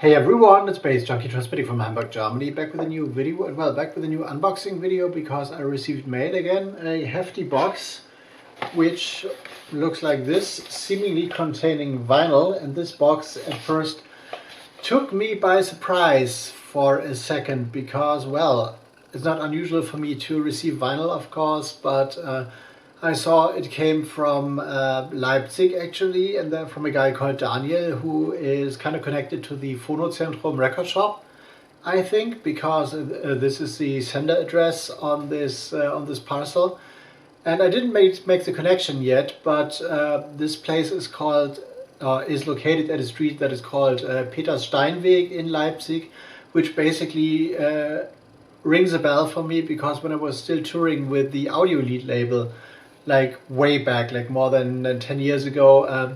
Hey everyone, it's baze.djunkiii transmitting from Hamburg, Germany, back with a new video, back with a new unboxing video because I received mail again, a hefty box which looks like this, seemingly containing vinyl, and this box at first took me by surprise for a second because, well, it's not unusual for me to receive vinyl, of course, but I saw it came from Leipzig actually, and then from a guy called Daniel, who is kind of connected to the Phonozentrum record shop, I think, because this is the sender address on this parcel. And I didn't make the connection yet, but this place is located at a street that is called Petersteinweg in Leipzig, which basically rings a bell for me because when I was still touring with the Audio Lead label, like way back, like more than 10 years ago,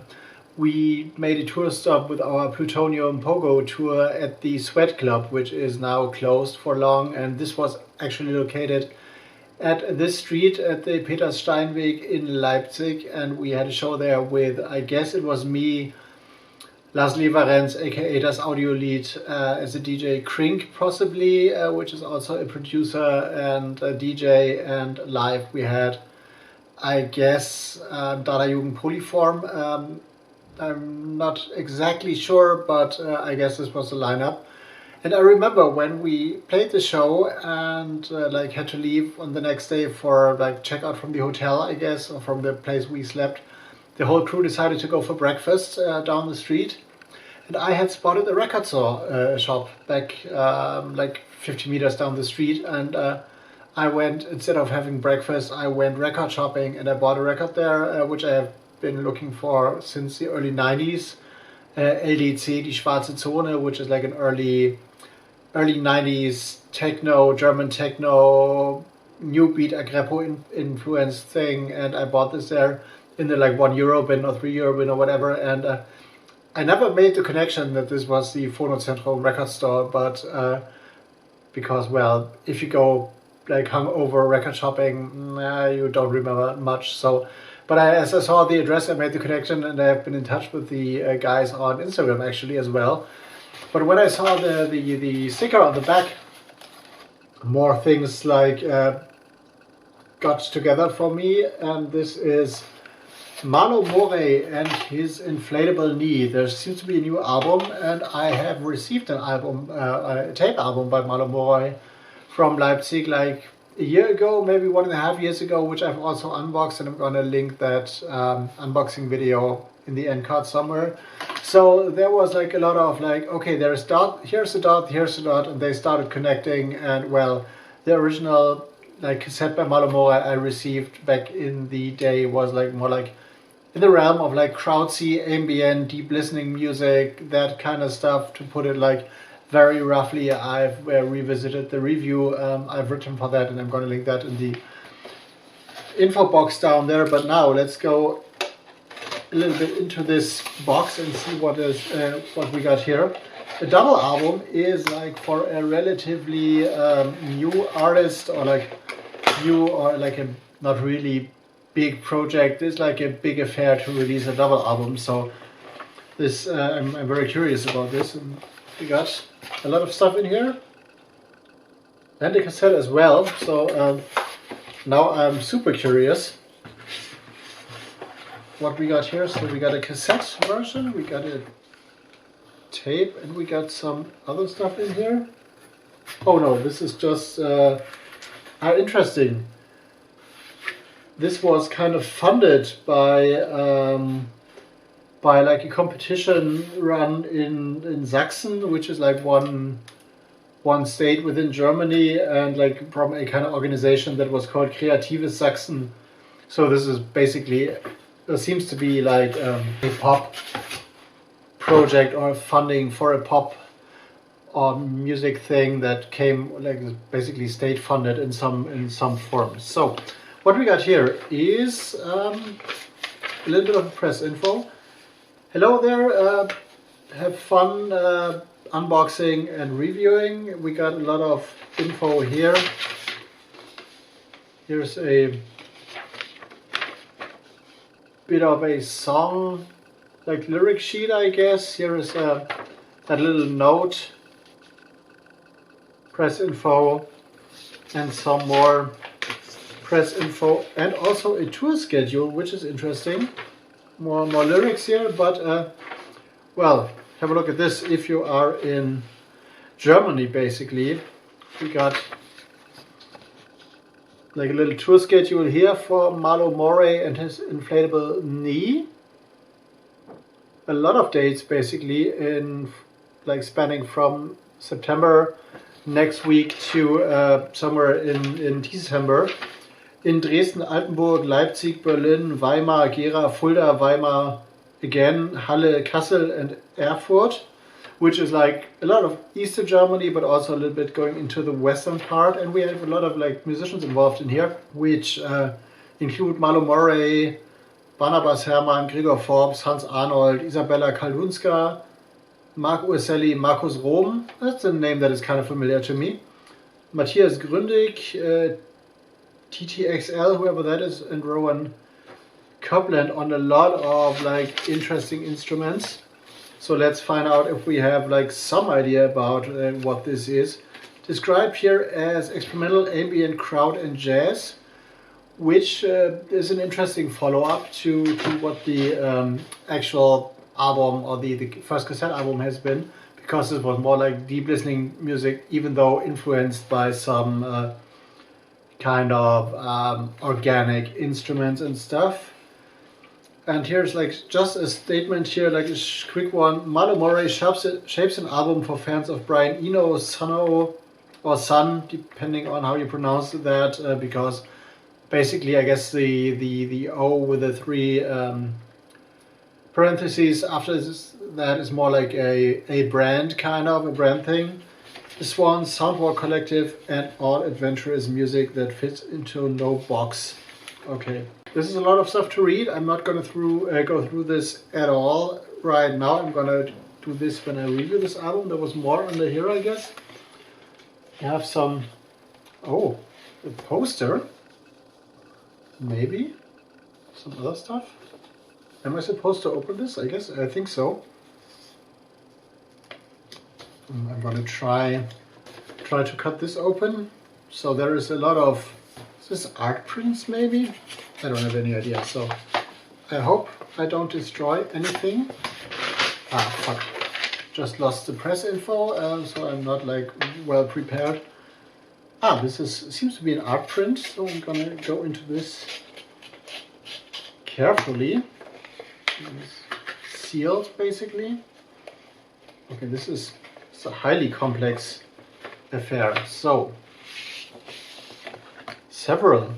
we made a tour stop with our Plutonium Pogo tour at the Sweat Club, which is now closed for long, and this was actually located at this street at the Petersteinweg in Leipzig, and we had a show there with, I guess it was me, Lars Leverenz, aka Das Audio Lead, as a DJ, Krink possibly, which is also a producer and a DJ, and live we had, I guess, Dada Jugend Polyform. I'm not exactly sure, but I guess this was the lineup. And I remember when we played the show and like had to leave on the next day for like check out from the hotel, I guess, or from the place we slept, the whole crew decided to go for breakfast down the street. And I had spotted a record shop back like 50 meters down the street, and I went, instead of having breakfast, I went record shopping and I bought a record there, which I have been looking for since the early 90s. LDC, Die Schwarze Zone, which is like an early 90s techno, German techno, new beat, Agrepo influenced thing, and I bought this there in the like €1 bin or €3 bin or whatever, and I never made the connection that this was the Phonozentrum record store, but because, well, if you go like hungover record shopping, you don't remember much. So, but as I saw the address, I made the connection, and I have been in touch with the guys on Instagram actually as well. But when I saw the sticker on the back, more things like got together for me, and this is Malo More and his Inflatable Knee. There seems to be a new album, and I have received an album, a tape album by Malo More from Leipzig like a year ago, maybe 1.5 years ago, which I've also unboxed, and I'm gonna link that unboxing video in the end card somewhere. So there was like a lot of like, okay, there's dot, here's a dot, here's a dot, and they started connecting, and well, the original like cassette by Malo More I received back in the day was like more like in the realm of like crowdsy, ambient, deep listening music, that kind of stuff, to put it like very roughly. I've revisited the review I've written for that, and I'm going to link that in the info box down there. But now let's go a little bit into this box and see what we got here. A double album is like for a relatively new artist, or like new, or like a not really big project. It's like a big affair to release a double album. So this I'm very curious about this, and we got a lot of stuff in here and a cassette as well. So now I'm super curious what we got here. So we got a cassette version, we got a tape, and we got some other stuff in here. Oh no, this is just interesting. This was kind of funded by like a competition run in Sachsen, which is like one state within Germany, and like from a kind of organization that was called Kreatives Sachsen. So this is basically, there seems to be like a pop project or funding for a pop or music thing that came like basically state funded in some form. So what we got here is a little bit of press info. Hello there, have fun unboxing and reviewing. We got a lot of info here. Here's a bit of a song, like lyric sheet, I guess. Here is a that little note, press info, and some more press info, and also a tour schedule, which is interesting. More lyrics here, but well, have a look at this. If you are in Germany, basically, we got like a little tour schedule here for Malo Morey and his inflatable knee. A lot of dates, basically, in like spanning from September next week to somewhere in December. In Dresden, Altenburg, Leipzig, Berlin, Weimar, Gera, Fulda, Weimar, again, Halle, Kassel, and Erfurt, which is like a lot of Eastern Germany, but also a little bit going into the western part. And we have a lot of like musicians involved in here, which include Malo Morey, Barnabas Herrmann, Gregor Forbes, Hans Arnold, Isabella Kalunska, Mark Urselli, Markus Rom. That's a name that is kind of familiar to me. Matthias Gründig, TTXL, whoever that is, and Rowan Copeland on a lot of like interesting instruments. So let's find out if we have like some idea about what this is. Described here as experimental, ambient, crowd and jazz, which is an interesting follow-up to what the actual album or the first cassette album has been, because it was more like deep listening music, even though influenced by some kind of organic instruments and stuff. And here's like just a statement here, like a quick one. Malo Morey shapes an album for fans of Brian Eno, Sono, or Sun, depending on how you pronounce that, because basically I guess the O with the three parentheses after that is more like a brand, kind of a brand thing. The Swans, Soundwalk Collective, and all adventurous music that fits into no box. Okay, this is a lot of stuff to read. I'm not going to go through this at all right now. I'm going to do this when I review this album. There was more under here, I guess. I have some, a poster, maybe, some other stuff. Am I supposed to open this? I think so. I'm going to try to cut this open. So there is a lot of, is this art prints maybe? I don't have any idea. So I hope I don't destroy anything. Ah, fuck. Just lost the press info, so I'm not like well prepared. Ah, this seems to be an art print. So I'm going to go into this carefully. It's sealed basically. Okay, this is a highly complex affair. So several.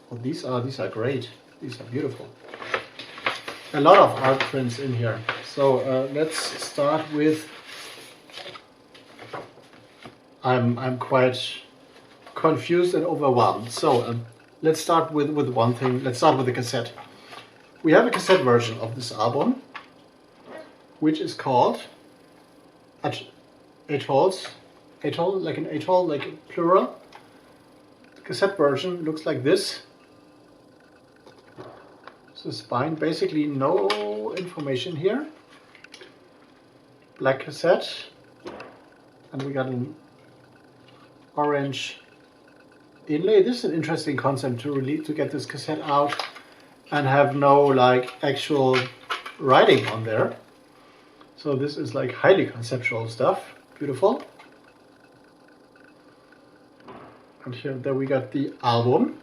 Well, these are great. These are beautiful. A lot of art prints in here. So let's start with. I'm quite confused and overwhelmed. So let's start with one thing. Let's start with the cassette. We have a cassette version of this album, which is called Atoll, like an atoll, like a plural. The cassette version looks like this. So spine, basically no information here. Black cassette, and we got an orange inlay. This is an interesting concept to get this cassette out and have no like actual writing on there. So this is like highly conceptual stuff. Beautiful. And there we got the album,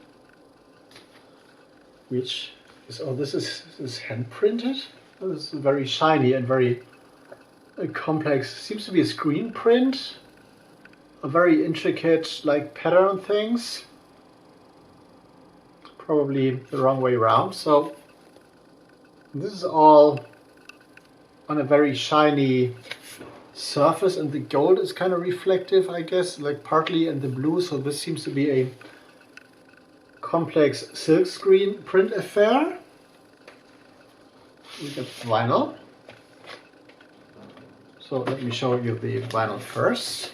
which is, this is hand printed. This is very shiny and very complex. Seems to be a screen print. A very intricate like pattern things. Probably the wrong way around. So this is all on a very shiny surface, and the gold is kind of reflective, I guess, like partly in the blue. So this seems to be a complex silkscreen print affair. We got vinyl. So let me show you the vinyl first.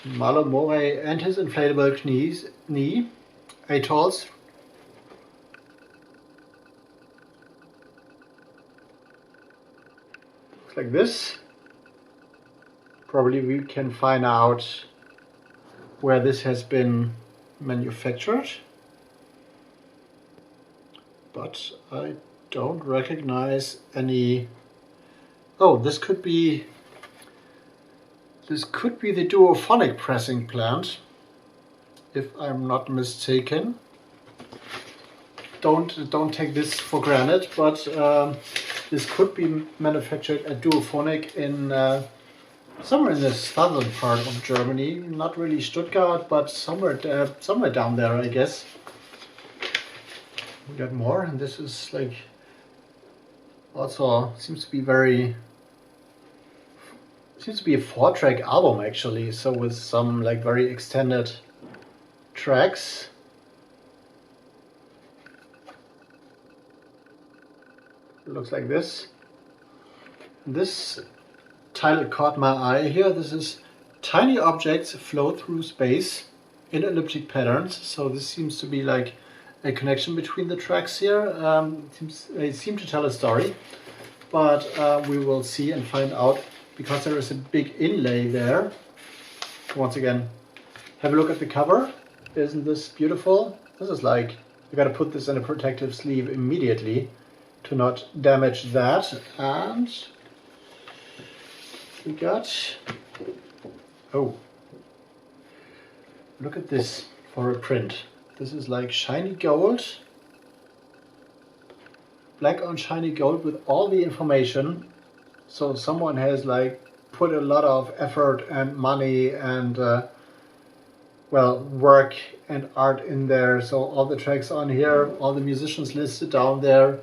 Malo Morey and his inflatable knee, Atolls. Looks like this. Probably we can find out where this has been manufactured, but I don't recognize any. Oh, this could be the duophonic pressing plant, if I'm not mistaken. Don't take this for granted, but this could be manufactured at duophonic in somewhere in the southern part of Germany. Not really Stuttgart, but somewhere down there, I guess. We got more, and this is like also seems to be a 4-track album actually. So with some like very extended tracks. It looks like this. This title caught my eye here. This is Tiny Objects Flow Through Space in Elliptic Patterns. So this seems to be like a connection between the tracks here. They seem to tell a story, but we will see and find out, because there is a big inlay there. Once again, have a look at the cover. Isn't this beautiful? This is like, you gotta put this in a protective sleeve immediately to not damage that. And we got, oh, look at this for a print. This is like shiny gold, black on shiny gold with all the information. So someone has like put a lot of effort and money and well, work and art in there. So all the tracks on here, all the musicians listed down there.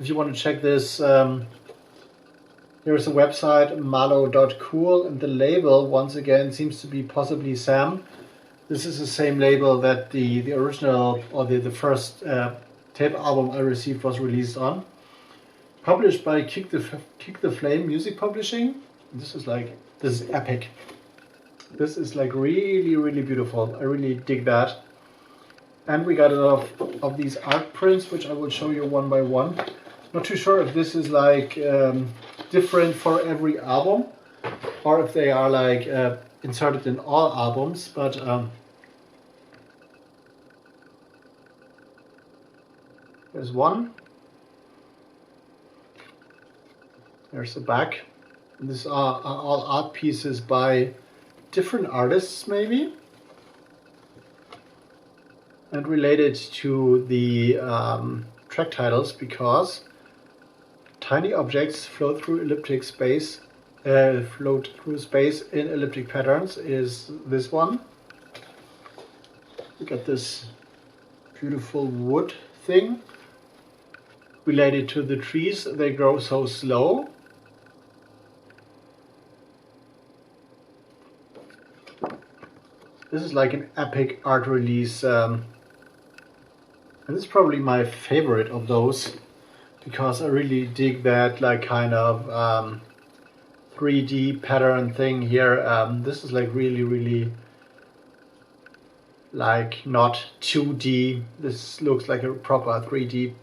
If you want to check this, here's a website, malo.cool, and the label once again seems to be possibly Sam. This is the same label that the original, or the first tape album I received was released on. Published by Kick the Flame Music Publishing. This is epic. This is like really, really beautiful. I really dig that. And we got a lot of these art prints, which I will show you one by one. Not too sure if this is like different for every album, or if they are like inserted in all albums, but there's one. There's the back. These are all art pieces by different artists, maybe, and related to the track titles, because Tiny Objects Flow Through Elliptic Space, Float Through Space in Elliptic Patterns is this one. Look at this beautiful wood thing. Related to the trees, they grow so slow. This is like an epic art release, and this is probably my favorite of those, because I really dig that like kind of 3D pattern thing here. This is like really, really like not 2D. This looks like a proper 3D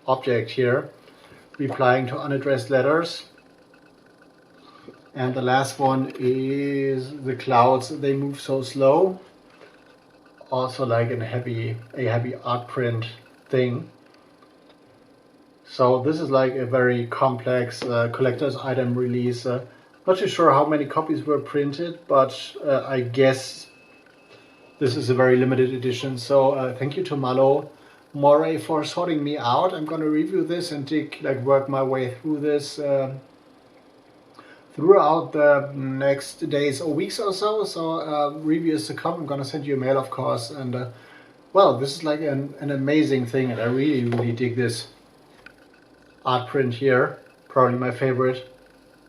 object here, replying to unaddressed letters. And the last one is the clouds. They move so slow. Also like a heavy art print thing. So this is like a very complex collector's item release. Not too sure how many copies were printed, but I guess this is a very limited edition. So thank you to Malo Moray for sorting me out. I'm gonna review this and work my way through this throughout the next days or weeks or so. So reviews to come. I'm gonna send you a mail, of course. And well, this is like an amazing thing, and I really, really dig this art print here. Probably my favorite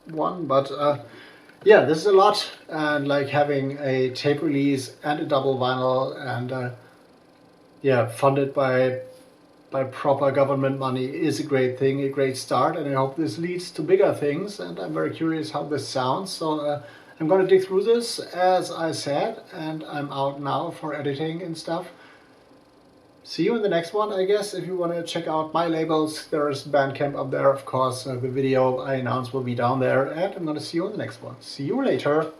one, but yeah, this is a lot. And like having a tape release and a double vinyl, and yeah, funded by proper government money is a great thing, a great start, and I hope this leads to bigger things. And I'm very curious how this sounds, so I'm gonna dig through this, as I said, and I'm out now for editing and stuff. see you in the next one, I guess. If you want to check out my labels, there's Bandcamp up there, of course. The video I announced will be down there, and I'm going to see you in the next one. See you later.